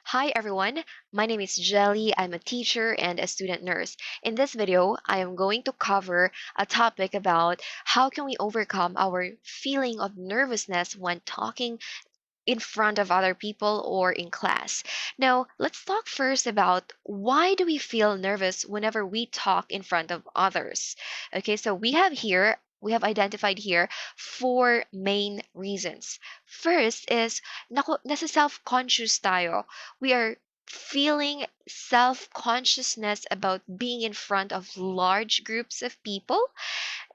Hi everyone, my name is Jelly. I'm a teacher and a student nurse. In this video, I am going to cover a topic about how can we overcome our feeling of nervousness when talking in front of other people or in class. Now, let's talk first about why do we feel nervous whenever we talk in front of others. Okay, so we have identified here four main reasons. First is nasa self-conscious tayo. We are feeling self-consciousness about being in front of large groups of people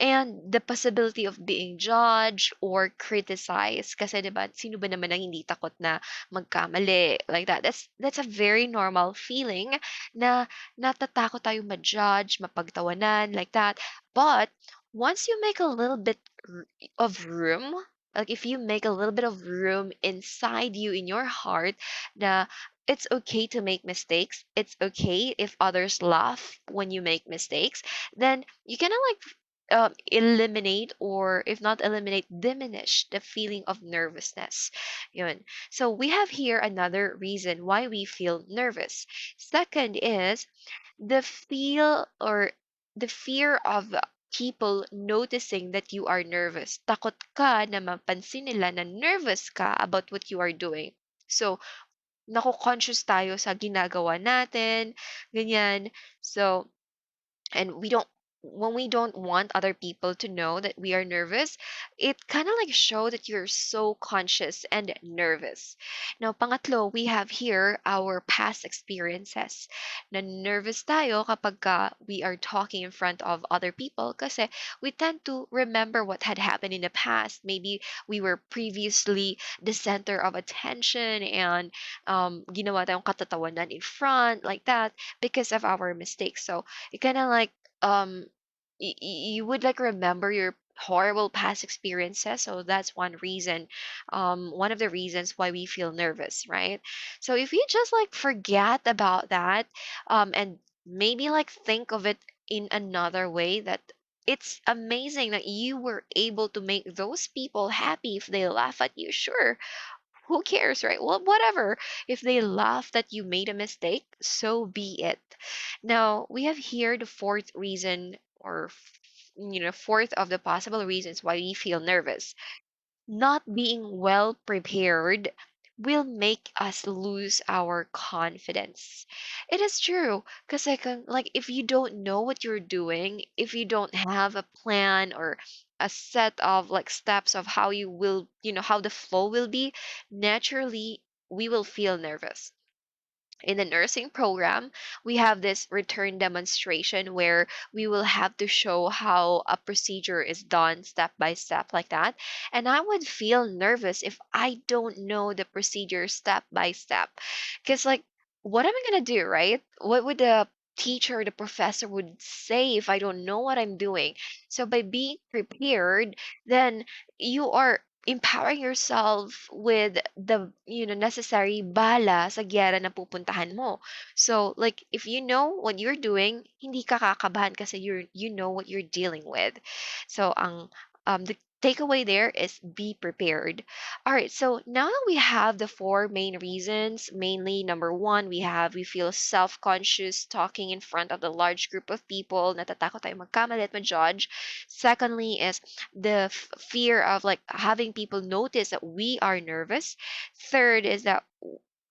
and the possibility of being judged or criticized. Kasi 'di ba, sino ba naman ang hindi takot na magkamali like that. That's a very normal feeling na natatakot tayong ma-judge, mapagtawanan like that. But once you make a little bit of room, like if you make a little bit of room inside you in your heart na it's okay to make mistakes. It's okay if others laugh when you make mistakes. Then you kind of like eliminate, or if not eliminate, diminish the feeling of nervousness. Yun. So we have here another reason why we feel nervous. Second is the feel or the fear of people noticing that you are nervous. Takot ka na mapansin nila na nervous ka about what you are doing. So, nako-conscious tayo sa ginagawa natin, ganyan. So, and we don't when we don't want other people to know that we are nervous, it kind of like show that you're so conscious and nervous. Now, pangatlo, we have here our past experiences. Na nervous tayo kapag we are talking in front of other people kasi we tend to remember what had happened in the past. Maybe we were previously the center of attention and ginawa tayong katatawanan in front like that because of our mistakes. So it kind of like um you would like remember your horrible past experiences, so that's one reason, one of the reasons why we feel nervous, right? So if you just like forget about that, and maybe like think of it in another way, that it's amazing that you were able to make those people happy. If they laugh at you, sure, who cares, right? Well, whatever. If they laugh that you made a mistake, so be it. Now, we have here the fourth reason, or fourth of the possible reasons why we feel nervous. Not being well prepared will make us lose our confidence. It is true, because like if you don't know what you're doing, if you don't have a plan or a set of like steps of how you will, how the flow will be, naturally we will feel nervous. In the nursing program, we have this return demonstration where we will have to show how a procedure is done step by step like that. And I would feel nervous if I don't know the procedure step by step. Because, like, what am I going to do, right? What would the teacher, the professor would say if I don't know what I'm doing? So, by being prepared, then you are empowering yourself with the necessary bala sa giyera na pupuntahan mo. So like if you know what you're doing, hindi ka kakabahan kasi you know what you're dealing with. So ang the takeaway there is be prepared. All right, so now that we have the four main reasons, mainly number one, we feel self-conscious talking in front of the large group of people, natatakot tayo magkamali at ma-judge. Secondly is the fear of like having people notice that we are nervous. Third is that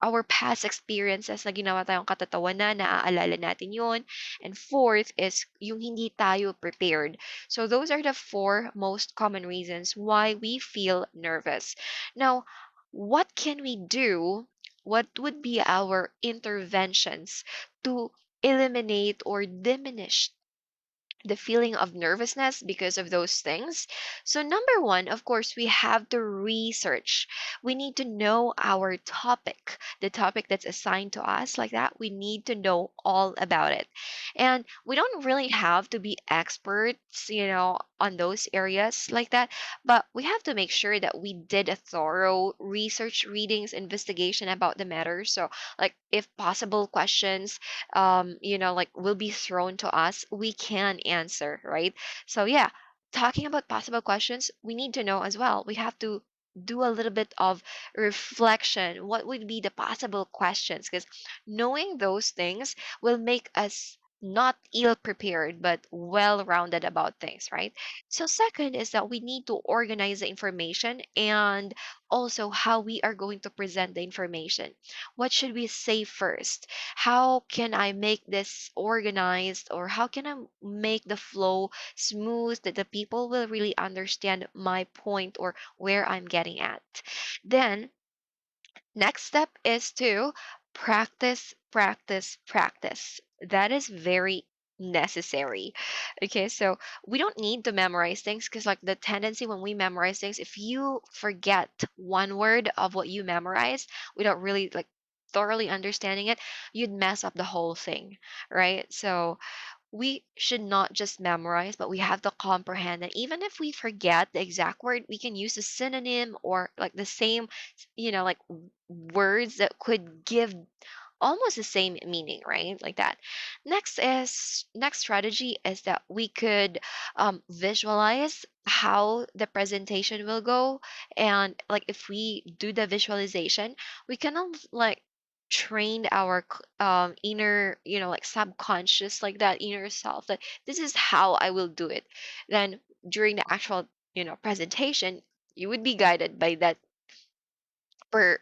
our past experiences na ginawa tayong katatawanan, naaalala natin yon. And fourth is yung hindi tayo prepared. So those are the four most common reasons why we feel nervous. Now, what can we do? What would be our interventions to eliminate or diminish the feeling of nervousness because of those things? So, number one, of course, we have to research. We need to know our topic, the topic that's assigned to us, like that. We need to know all about it. And we don't really have to be experts, on those areas like that, but we have to make sure that we did a thorough research, readings, investigation about the matter. So, like, if possible questions like will be thrown to us, we can answer, right? So yeah, talking about possible questions, we need to know as well. We have to do a little bit of reflection. What would be the possible questions? Because knowing those things will make us not ill prepared but well rounded about things, right? So second is that we need to organize the information and also how we are going to present the information. What should we say first? How can I make this organized, or how can I make the flow smooth that the people will really understand my point or where I'm getting at? Then next step is to practice, practice, practice. That is very necessary. Okay, so we don't need to memorize things, because like the tendency when we memorize things, if you forget one word of what you memorized without really like thoroughly understanding it, you'd mess up the whole thing, right? So we should not just memorize, but we have to comprehend. And even if we forget the exact word, we can use a synonym or like the same, like words that could give almost the same meaning, right? Like that. Next strategy is that we could visualize how the presentation will go, and like if we do the visualization, we can like train our inner, like subconscious, like that inner self, that this is how I will do it. Then during the actual, presentation, you would be guided by that per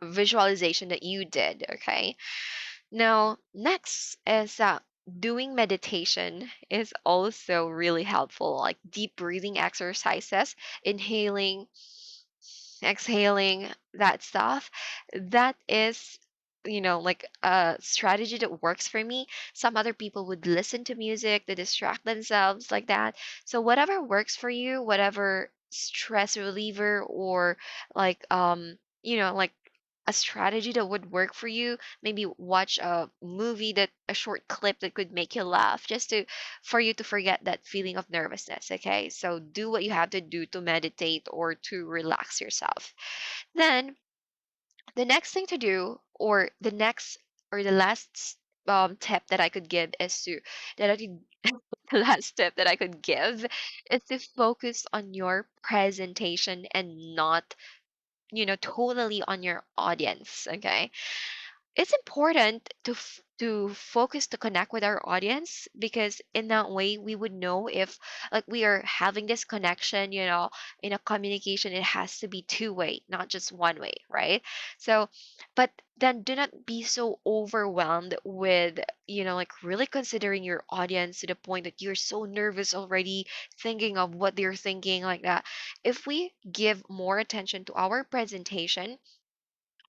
visualization that you did. Okay, now, next is doing meditation is also really helpful, like deep breathing exercises, inhaling, exhaling, that stuff. That is, like a strategy that works for me. Some other people would listen to music to distract themselves, like that. So, whatever works for you, whatever stress reliever or like, like a strategy that would work for you, maybe watch a movie, that a short clip that could make you laugh, just to for you to forget that feeling of nervousness. Okay, so do what you have to do to meditate or to relax yourself. Then the next thing to do, or the next or the last tip that I could give is to that I could the last tip that I could give is to focus on your presentation and not, totally on your audience. Okay, it's important to focus to connect with our audience, because in that way we would know if like we are having this connection. In a communication, it has to be two-way, not just one way, right? So but then do not be so overwhelmed with, like really considering your audience to the point that you're so nervous already thinking of what they're thinking, like that. If we give more attention to our presentation,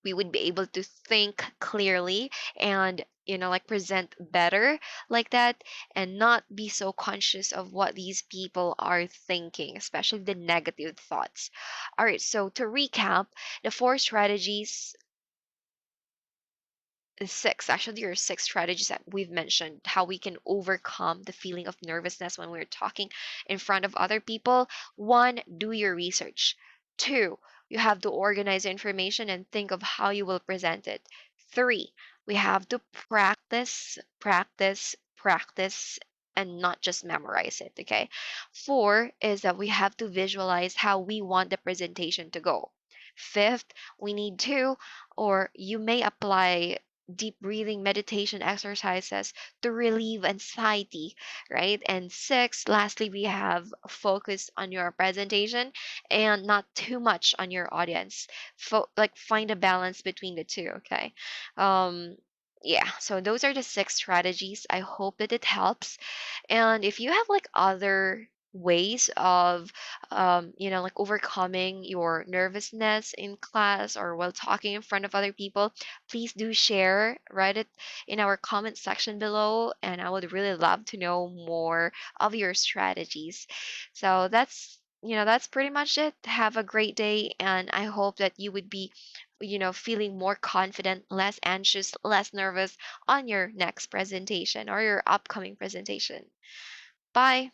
we would be able to think clearly and, like present better, like that, and not be so conscious of what these people are thinking, especially the negative thoughts. All right, so to recap, the four strategies, six actually, there are six strategies that we've mentioned how we can overcome the feeling of nervousness when we're talking in front of other people. One, do your research. Two, you have to organize information and think of how you will present it. Three, we have to practice, practice, practice, and not just memorize it. Okay. Four is that we have to visualize how we want the presentation to go. Fifth, we need to, or you may apply deep breathing meditation exercises to relieve anxiety, right? And six, lastly, we have focus on your presentation and not too much on your audience. Like find a balance between the two, okay? Um, yeah, so those are the six strategies. I hope that it helps. And if you have like other ways of like overcoming your nervousness in class or while talking in front of other people, please do share, write it in our comment section below, and I would really love to know more of your strategies. So that's pretty much it. Have a great day, and I hope that you would be, feeling more confident, less anxious, less nervous on your next presentation or your upcoming presentation. Bye.